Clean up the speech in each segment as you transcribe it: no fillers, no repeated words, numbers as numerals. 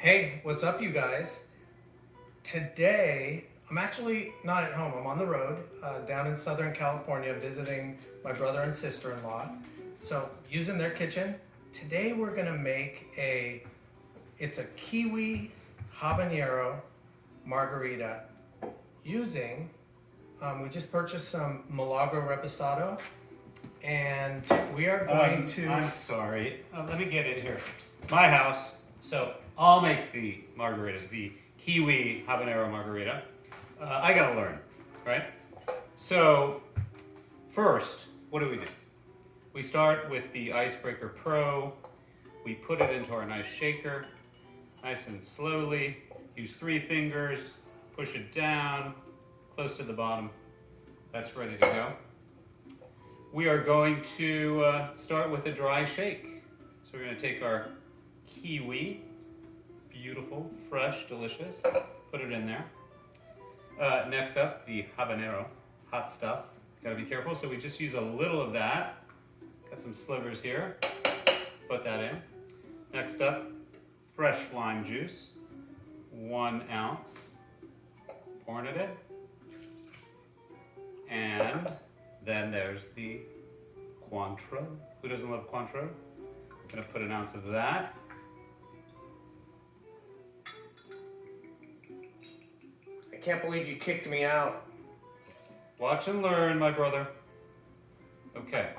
Hey, what's up, you guys? Today, I'm actually not at home. I'm on the road down in Southern California visiting my brother and sister-in-law. So, using their kitchen. Today, we're gonna make it's a kiwi habanero margarita using, we just purchased some Milagro Reposado, and we are going to... I'm sorry. Let me get in here. It's my house, so I'll make the margaritas, the kiwi habanero margarita. I gotta learn, right? So, first, what do? We start with the Icebreaker Pro. We put it into our nice shaker, nice and slowly. Use 3 fingers, push it down, close to the bottom. That's ready to go. We are going to start with a dry shake. So we're going to take our kiwi, beautiful, fresh, delicious, put it in there. Next up, the habanero, hot stuff. Gotta be careful, so we just use a little of that. Got some slivers here, put that in. Next up, fresh lime juice, 1 ounce, pouring it in. And then there's the Cointreau. Who doesn't love Cointreau? I'm gonna put 1 ounce of that. I can't believe you kicked me out. Watch and learn, my brother. Okay.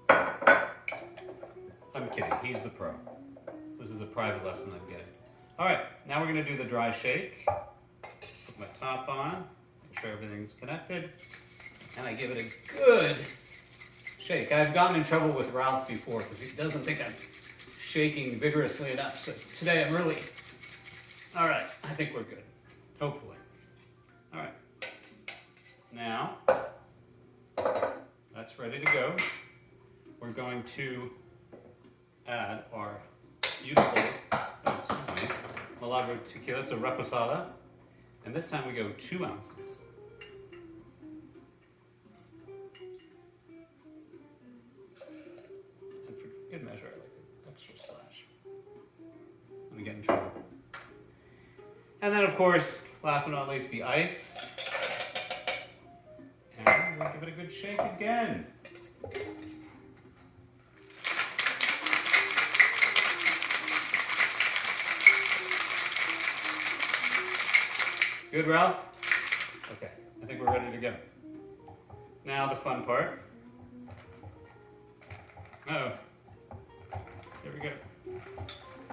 I'm kidding, he's the pro. This is a private lesson I'm getting. All right, now we're gonna do the dry shake. Put my top on, make sure everything's connected, and I give it a good shake. I've gotten in trouble with Ralph before because he doesn't think I'm shaking vigorously enough. So today I'm really, all right, I think we're good, hopefully. All right, now that's ready to go. We're going to add our beautiful, Milagro Tequila. It's a Reposado, and this time we go 2 ounces. And for good measure, I like the extra splash. Let me get in trouble. And then, of course, last but not least, the ice. And we'll give it a good shake again. Good, Ralph? Okay, I think we're ready to go. Now the fun part. Oh, there we go.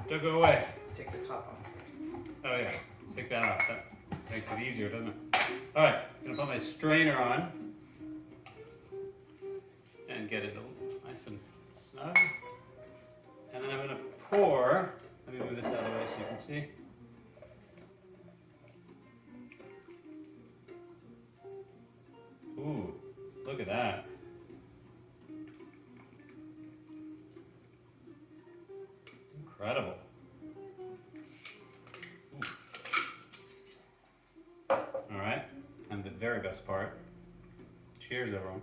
Don't go away. Take the top off first. Oh yeah, take that off. That makes it easier, doesn't it? All right, I'm gonna put my strainer on and get it nice and snug. And then I'm gonna pour. Let me move this out of the way so you can see. Ooh, look at that. Incredible. Ooh. All right, and the very best part. Cheers, everyone.